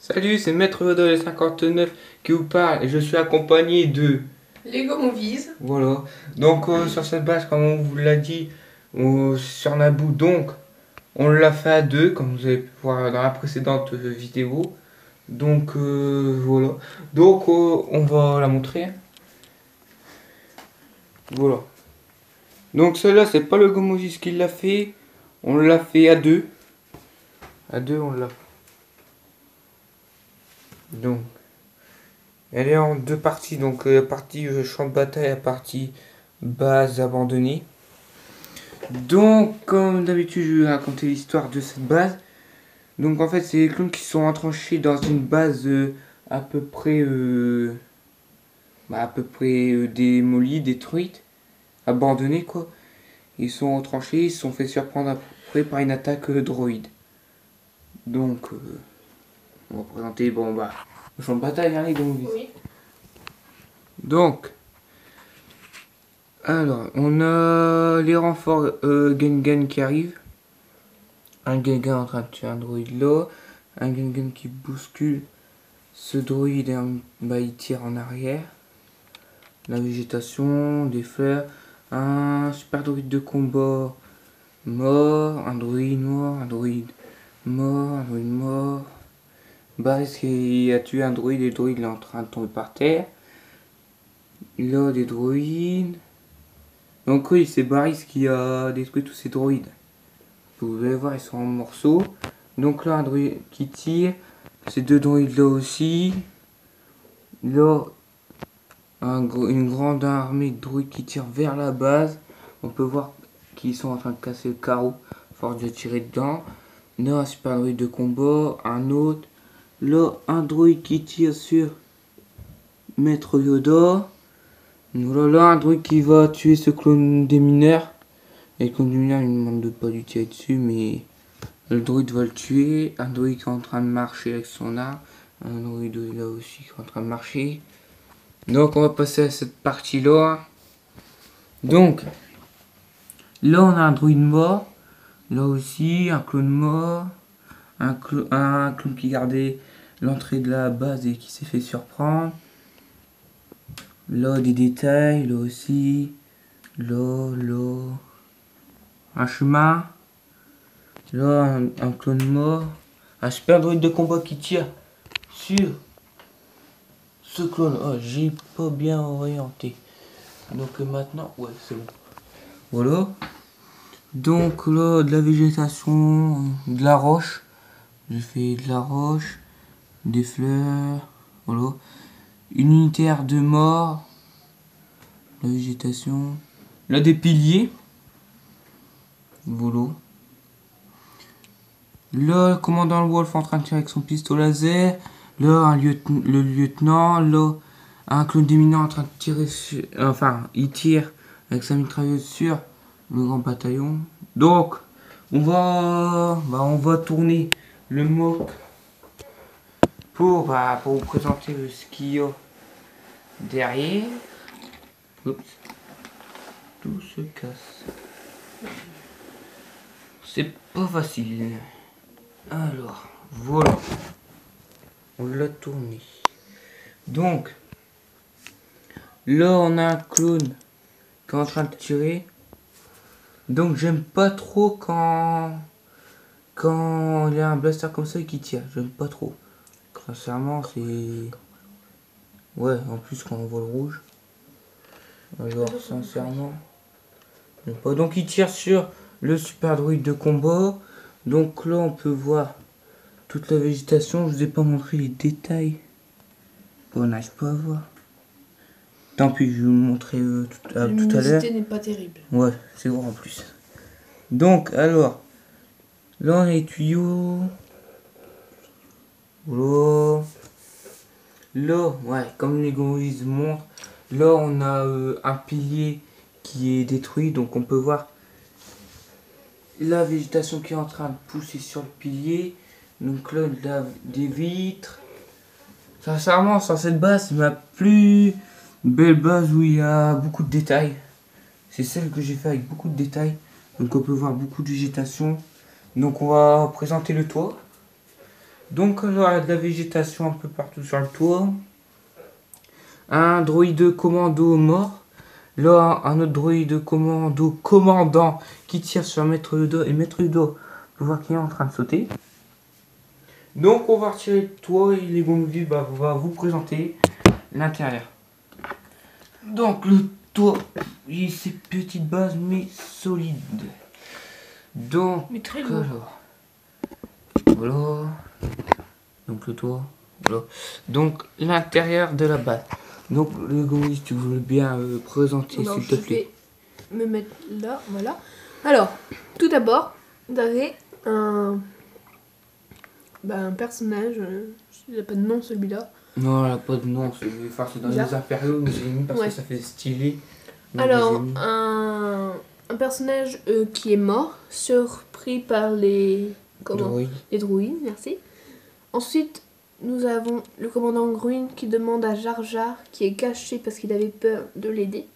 Salut, c'est Maître Rodolphe 59 qui vous parle et je suis accompagné de... Lego Movies. Voilà. Donc sur cette base, comme on vous l'a dit, sur Naboo, donc on l'a fait à deux, comme vous avez pu voir dans la précédente vidéo. Donc voilà. Donc on va la montrer. Voilà. Donc celle-là, c'est pas le Gomozis qui l'a fait. On l'a fait à deux. À deux, on l'a fait. Donc, elle est en deux parties. Donc la partie champ de bataille, la partie base abandonnée. Donc, comme d'habitude, je vais raconter l'histoire de cette base. Donc, en fait, c'est les clones qui sont retranchés dans une base à peu près, démolie, détruite, abandonnée, quoi. Ils sont retranchés, ils se sont fait surprendre à peu près par une attaque droïde. Donc, on va présenter, le champ de bataille, hein, les gars. Oui. Donc, alors, on a les renforts Gungan qui arrivent. Un Gungan en train de tuer un droïde là. Un Gungan qui bouscule ce droïde et il tire en arrière. La végétation, des fleurs. Un super droïde de combat mort. Un droïde mort. Un droïde mort. Un droïde mort. Barris qui a tué un droïde et le droïde est en train de tomber par terre. Là, des droïdes. Donc oui, c'est Barris qui a détruit tous ces droïdes. Vous pouvez voir, ils sont en morceaux. Donc là, un droïde qui tire. Ces deux droïdes là aussi. Là, une grande armée de droïdes qui tire vers la base. On peut voir qu'ils sont en train de casser le carreau. Force de tirer dedans. Là, un super droïde de combat. Un autre. Là, un droïde qui tire sur Maître Yoda. Voilà, un droïde qui va tuer ce clone des mineurs. Et le clone des mineurs, il me demande de pas lui tirer dessus, mais le droïde va le tuer. Un droïde qui est en train de marcher avec son arme. Un droïde là aussi qui est en train de marcher. Donc on va passer à cette partie là. Donc là on a un droïde mort. Là aussi un clone mort. Un clone qui gardait l'entrée de la base et qui s'est fait surprendre. Là des détails. Là aussi. Là. Un chemin. Là un clone mort. Un super droïde de combat qui tire sur ce clone. Oh, j'ai pas bien orienté. Donc maintenant, ouais, c'est bon. Voilà. Donc là, de la végétation, de la roche. J'ai fait de la roche, des fleurs. Voilà. Une unitaire de mort. La végétation. Là, des piliers. Voilà. Là, le commandant Wolf en train de tirer avec son pistolet laser. Là, le lieutenant. Là, un clone déminant en train de tirer sur... Enfin, il tire avec sa mitrailleuse sur le grand bataillon. Donc, on va tourner le mock pour vous présenter ce qu'il y a derrière. Oups, tout se casse. C'est pas facile. Alors, voilà. On l'a tourné. Donc, là, on a un clone qui est en train de tirer. Donc, j'aime pas trop quand il y a un blaster comme ça et qui tire. J'aime pas trop. Sincèrement, c'est... Ouais, en plus, quand on voit le rouge. Alors, sincèrement, j'aime pas. Donc, il tire sur le super droïde de combat. Donc, là, on peut voir toute la végétation. Je vous ai pas montré les détails. On n'arrive pas à voir. Tant pis, je vais vous montrer tout à l'heure. La luminosité n'est pas terrible. Ouais, c'est gros en plus. Donc, alors, là, on a les tuyaux. Voilà. Là, ouais, comme les Gomovis montrent, là, on a un pilier qui est détruit. Donc, on peut voir la végétation qui est en train de pousser sur le pilier. Donc là, des vitres. Sincèrement, sur cette base, c'est ma plus belle base où il y a beaucoup de détails. C'est celle que j'ai fait avec beaucoup de détails. Donc on peut voir beaucoup de végétation. Donc on va présenter le toit. Donc on a de la végétation un peu partout sur le toit. Un droïde commando mort. Là, un autre droïde commando commandant qui tire sur Maître Yoda. Et Maître Yoda, vous voir qu'il est en train de sauter. Donc on va retirer le toit et les Movie va vous présenter l'intérieur. Donc le toit, il a ses petites bases mais solides. Donc Mais très lourd. voilà. Donc le toit, voilà. Donc l'intérieur de la base. Donc le Movie, si tu veux bien présenter Alors, s'il te plaît. je vais me mettre là, voilà. Alors, tout d'abord, vous avez un personnage, il n'a pas de nom celui-là. Non, elle a pas de nom, c'est dans Bizarre. les impériaux, mais j'ai mis parce Ouais. que ça fait stylé. Donc, Alors, j'ai mis. un personnage qui est mort, surpris par les... Comment Droïde. Les droïdes, merci. Ensuite, nous avons le commandant Green qui demande à Jar Jar, qui est caché parce qu'il avait peur, de l'aider.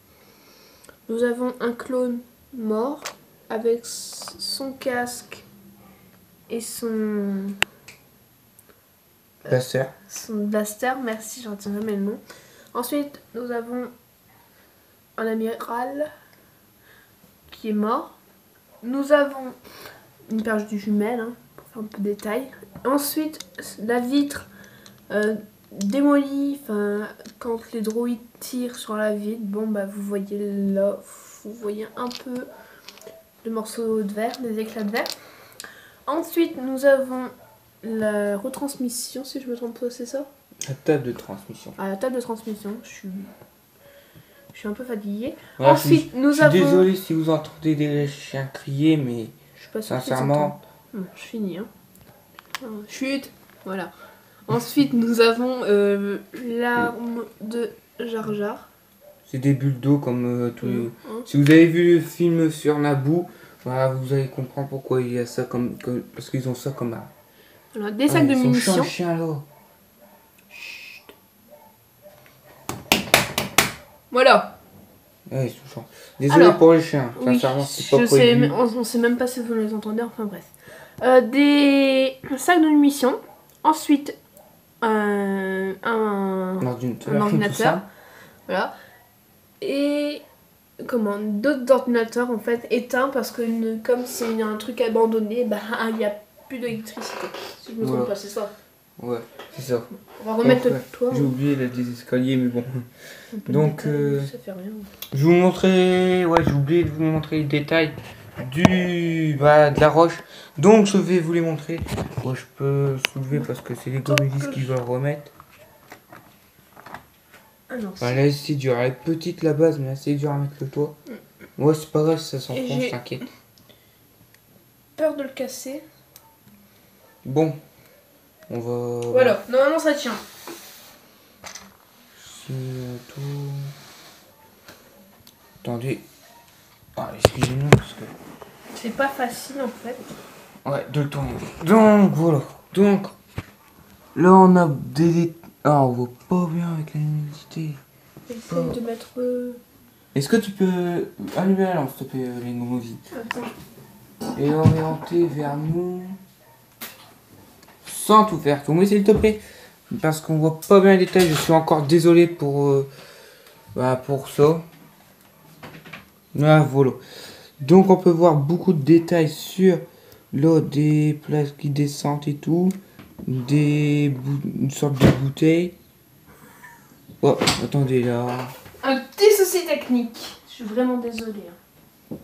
Nous avons un clone mort avec son casque et son blaster, merci, je retiens jamais le nom. Ensuite, nous avons un amiral qui est mort. Nous avons une perche du jumelle, hein, pour faire un peu de détail. Ensuite, la vitre démolie, quand les droïdes tirent sur la vitre, bon bah vous voyez là, vous voyez un peu le morceau de verre, des éclats de verre. Ensuite, nous avons la retransmission, si je me trompe pas, c'est ça? La table de transmission. À la table de transmission, je suis un peu fatiguée. Voilà, Ensuite, nous je suis avons... désolé si vous entendez des chiens crier, mais Je suis pas sûre qu'ils sincèrement, s'entendent. Bon, je finis. Hein. Chut, voilà. Ensuite, nous avons l'arme de Jar Jar. c'est des bulles d'eau comme tous les... Hein. Si vous avez vu le film sur Naboo, voilà, vous allez comprendre pourquoi il y a ça parce qu'ils ont ça comme arme. Voilà, des sacs de Ils sont munitions. chiants, les chiens là. Voilà. Ouais, ils sont chiants. Désolé Alors, pour les chiens, Oui, sincèrement, c'est pas je sais, prévu. on sait même pas si vous les entendez, enfin bref. Des sacs de munitions. Ensuite, un ordinateur. Voilà. Et comment d'autres ordinateurs en fait éteints parce que comme c'est un truc abandonné, bah il n'y a plus d'électricité. Si je me trompe Voilà. pas, c'est ça. Ouais, c'est ça. On va remettre Ouais. le toit. J'ai oublié des escaliers, mais bon. Un peu de Donc, détail, ça fait rien. je vous montrer, ouais, j'ai oublié de vous montrer les détails de la roche. Donc, je vais vous les montrer. Ouais, je peux soulever parce que c'est les gomélis qui veulent remettre. Ah non, Enfin, là, c'est dur. Elle est petite la base, mais là, c'est dur à mettre le toit. Ouais, c'est pas grave, ça s'enfonce, j'ai- t'inquiète. peur de le casser. Bon, on va. Voilà, normalement ça tient. C'est tout. Attendez. Ah, excusez-nous parce que. C'est pas facile en fait. Ouais, de le tourner. Donc, voilà. Donc, là, on a des. Ah, on voit pas bien avec la luminosité. Essaye de mettre. Est-ce que tu peux allumer la lampe, s'il te plaît, les Movie, Attends. et orienter vers nous sans tout faire tomber, s'il te plaît, parce qu'on voit pas bien les détails. Je suis encore désolé pour ça. Ah, voilà. Donc, on peut voir beaucoup de détails sur là, des places qui descendent et tout, une sorte de bouteille. Oh, attendez là. Un petit souci technique. Je suis vraiment désolée. Hein.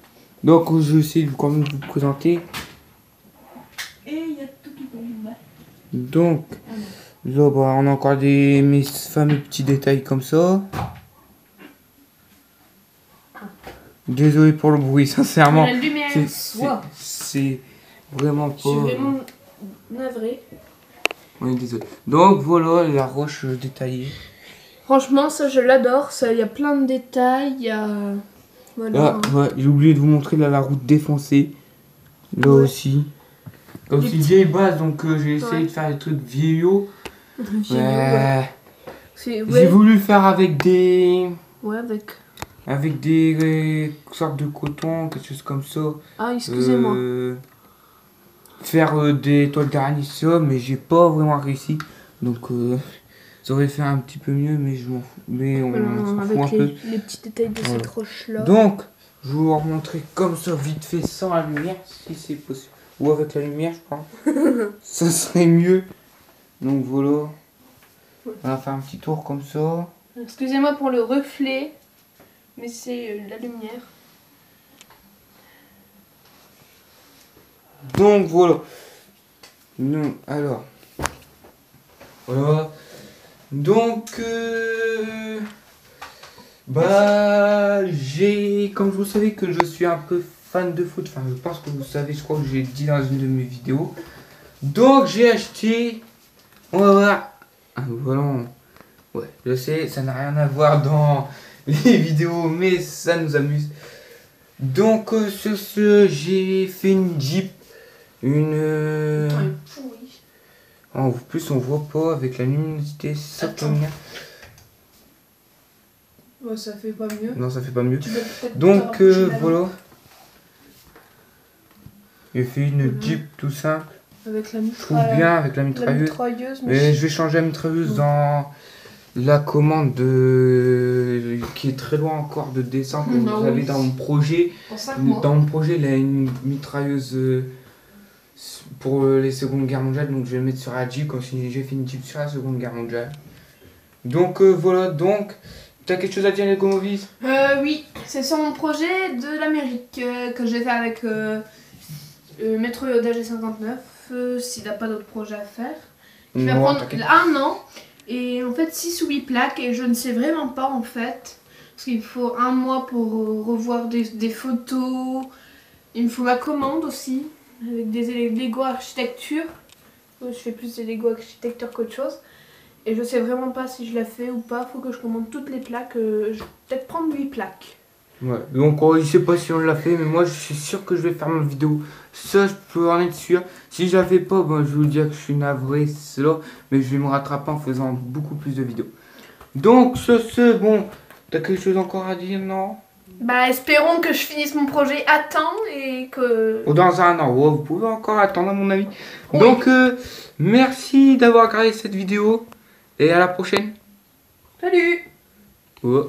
Donc, je vais essayer de quand même vous présenter. Et il y a tout qui tombe. Donc, là, on a encore mes fameux petits détails comme ça. Désolé pour le bruit, sincèrement. La lumière C'est vraiment pas... Je suis vraiment navrée. On est désolé. Donc, voilà la roche détaillée. Franchement, ça je l'adore. Il y a plein de détails. Il y a. Voilà. Ah, ouais, j'ai oublié de vous montrer là, la route défoncée. Là Ouais. aussi. Comme Des c'est une petits- vieille base, donc j'ai essayé Ouais. de faire des trucs vieillots. Ouais. Ouais. C'est- J'ai ouais. voulu faire avec des avec. sortes de coton, quelque chose comme ça. Ah, excusez-moi. faire des toiles d'araignée sur, mais j'ai pas vraiment réussi. Donc ça aurait fait un petit peu mieux, mais je m'en fous. Mais on s'en fout un avec peu. les petits détails de cette roche-là. Donc, je vais vous remontrer comme ça, vite fait, sans la lumière, si c'est possible. Ou avec la lumière, je pense. Ça serait mieux. Donc voilà. On va faire un petit tour comme ça. Excusez-moi pour le reflet, mais c'est la lumière. Donc voilà. Non, alors. Voilà. Donc, comme vous savez que je suis un peu fan de foot, enfin je pense que vous savez, je crois que j'ai dit dans une de mes vidéos. Donc j'ai acheté, on va voir, un volant. Ouais, je sais, ça n'a rien à voir dans les vidéos, mais ça nous amuse. Donc sur ce, j'ai fait une Jeep, une... En plus on voit pas avec la luminosité, ça peut venir. Ouais, ça fait pas mieux. Non, ça fait pas mieux. Donc voilà. J'ai fait une Jeep tout simple. Avec la Je trouve bien avec la mitrailleuse. Mais je vais changer la mitrailleuse dans la commande qui est très loin encore de descente. Vous avez dans mon projet. Dans mon projet, il y a une mitrailleuse pour les secondes guerres mondiales. Donc je vais le mettre sur la Jeep comme si j'ai fait une Jeep sur la seconde guerre mondiale. Donc voilà, donc. T'as quelque chose à dire, les Gomovis? Oui, c'est sur mon projet de l'Amérique que je vais faire avec Maître Yoda G59, s'il n'a pas d'autre projet à faire. Je vais prendre 1 an, et en fait 6 ou 8 plaques, et je ne sais vraiment pas en fait. Parce qu'il me faut 1 mois pour revoir des photos. Il me faut ma commande aussi, avec des Lego architecture. Je fais plus des Lego architecture qu'autre chose. Et je sais vraiment pas si je la fais ou pas, faut que je commande toutes les plaques, je vais peut-être prendre 8 plaques. Ouais, donc je sais pas si on l'a fait, mais moi je suis sûr que je vais faire ma vidéo. Ça, je peux en être sûr. Si je la fais pas, ben, je vais vous dire que je suis navré, c'est là, mais je vais me rattraper en faisant beaucoup plus de vidéos. Donc bon, t'as quelque chose encore à dire, non? Bah espérons que je finisse mon projet à temps et que... Ou dans 1 an, ouais, vous pouvez encore attendre à mon avis. Oui. Donc merci d'avoir regardé cette vidéo, et à la prochaine. Salut! Ouais.